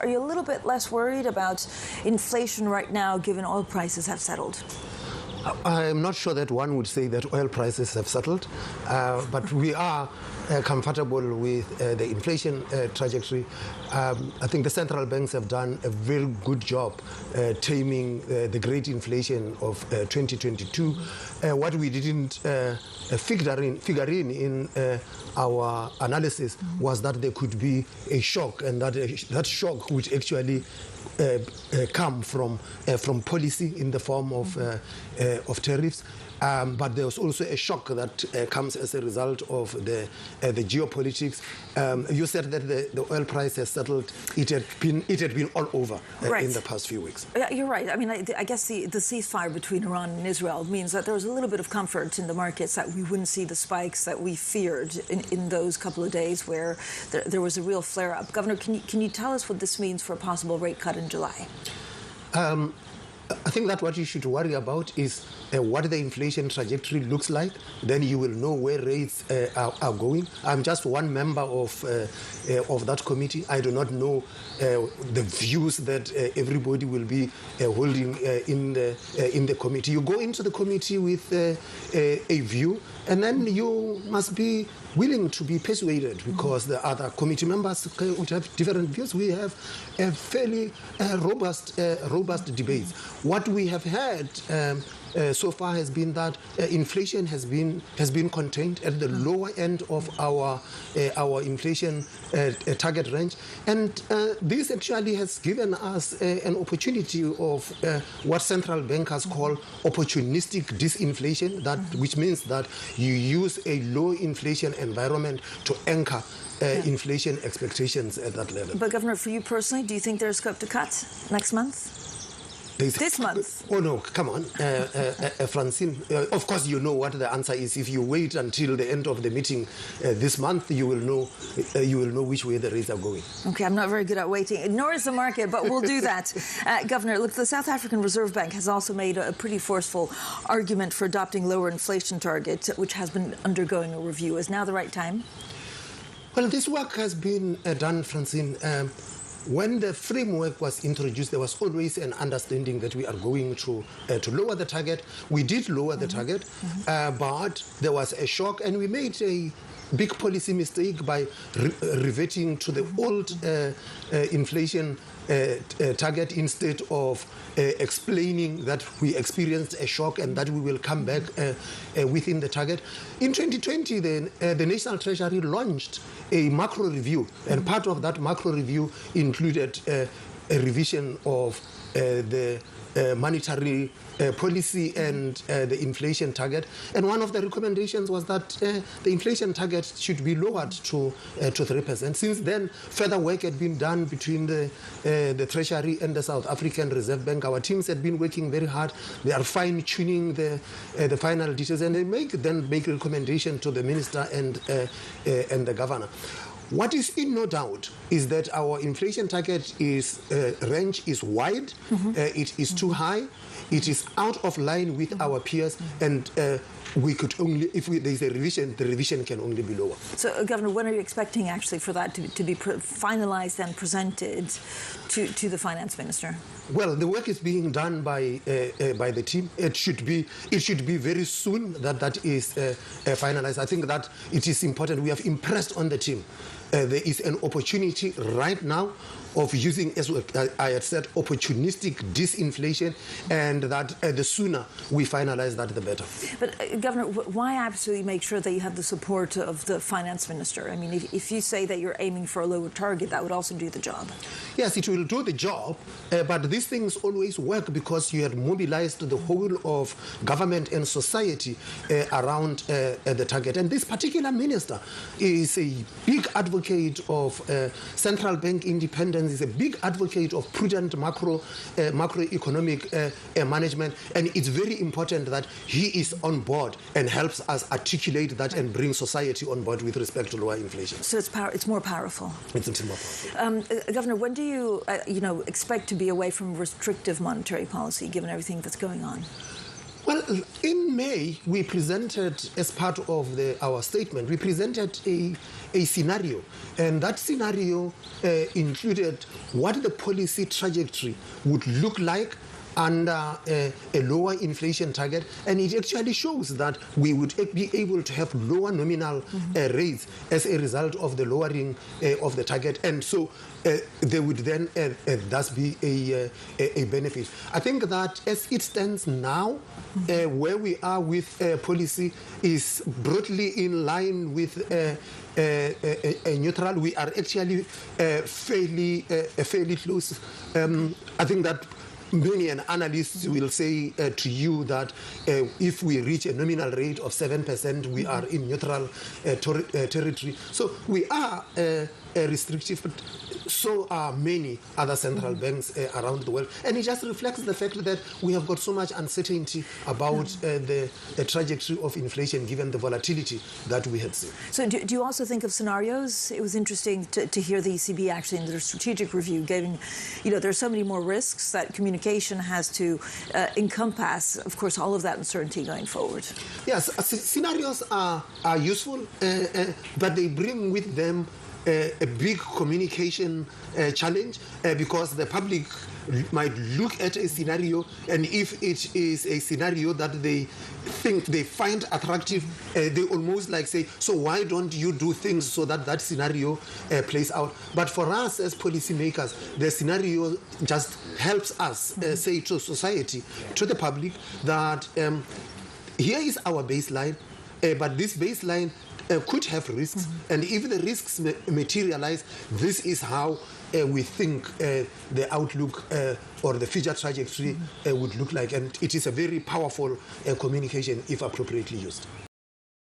Are you a little bit less worried about inflation right now, given oil prices have settled? I'm not sure that one would say that oil prices have settled, but we are comfortable with the inflation trajectory. I think the central banks have done a very good job taming the great inflation of 2022. What we didn't figure in our analysis was that there could be a shock, and that shock would actually come from policy in the form of tariffs. But there was also a shock that comes as a result of the geopolitics. You said that the oil price has settled. It had been all over in the past few weeks. Yeah, you're right. I mean, I guess the ceasefire between Iran and Israel means that there was a little bit of comfort in the markets that we wouldn't see the spikes that we feared in those couple of days where there was a real flare-up. Governor, can you tell us what this means for a possible rate cut in July? I think that what you should worry about is what the inflation trajectory looks like. Then you will know where rates are going. I'm just one member of that committee. I do not know the views that everybody will be holding in the committee. You go into the committee with a view, and then you must be willing to be persuaded, because the other committee members would have different views. We have a fairly robust debates. What we have had so far has been that inflation has been contained at the lower end of our inflation target range, and this actually has given us an opportunity of what central bankers call opportunistic disinflation, which means that you use a low inflation environment to anchor inflation expectations at that level. But Governor, for you personally, do you think there's scope to cut next month? This month? Oh no, come on, Francine. Of course, you know what the answer is. If you wait until the end of the meeting this month, you will know which way the rates are going. Okay, I'm not very good at waiting, nor is the market, but we'll do that. Governor, look, the South African Reserve Bank has also made a pretty forceful argument for adopting lower inflation targets, which has been undergoing a review. Is now the right time? Well, this work has been done, Francine. When the framework was introduced, there was always an understanding that we are going to lower the target. We did lower the target, but there was a shock, and we made a big policy mistake by reverting to the old inflation target instead of explaining that we experienced a shock and that we will come back within the target. In 2020, the National Treasury launched a macro review, and part of that macro review included a revision of the monetary policy and the inflation target. And one of the recommendations was that the inflation target should be lowered to 3%. Since then, further work had been done between the Treasury and the South African Reserve Bank. Our teams had been working very hard. They are fine-tuning the final details, and they then make recommendation to the minister and the governor. What is in no doubt is that our inflation target range is wide, it is too high, it is out of line with our peers, and we could only, if there is a revision, the revision can only be lower. So, Governor, when are you expecting actually for that to be finalized and presented to the finance minister? Well, the work is being done by the team. It should be very soon that is finalized. I think that it is important. We have impressed on the team. There is an opportunity right now of using, as I had said, opportunistic disinflation, and that the sooner we finalize that, the better. But, Governor, why absolutely make sure that you have the support of the finance minister? I mean, if you say that you're aiming for a lower target, that would also do the job. Yes, it will do the job, but these things always work because you have mobilized the whole of government and society around the target. And this particular minister is a big advocate of central bank independence, is a big advocate of prudent macroeconomic management, and it's very important that he is on board and helps us articulate that and bring society on board with respect to lower inflation. So it's more powerful. It's more powerful. Governor, when do you expect to be away from restrictive monetary policy, given everything that's going on? Well, in May, we presented, as part of our statement, we presented a scenario. And that scenario included what the policy trajectory would look like under a lower inflation target, and it actually shows that we would be able to have lower nominal rates as a result of the lowering of the target, and so there would then thus be a benefit. I think that as it stands now, where we are with policy is broadly in line with a neutral. We are actually fairly close. I think that many analysts will say to you that if we reach a nominal rate of 7%, we are in neutral territory. So we are restrictive, but so are many other central banks around the world. And it just reflects the fact that we have got so much uncertainty about the trajectory of inflation given the volatility that we had seen. So do you also think of scenarios? It was interesting to hear the ECB actually in their strategic review giving, there are so many more risks that communication has to encompass, of course, all of that uncertainty going forward. Yes, scenarios are useful, but they bring with them a big communication challenge because the public might look at a scenario, and if it is a scenario that they find attractive, they almost like say, so why don't you do things so that that scenario plays out? But for us as policymakers, the scenario just helps us say to society, to the public, that here is our baseline, but this baseline could have risks, and if the risks materialize, this is how we think the outlook or the future trajectory would look like, and it is a very powerful communication if appropriately used.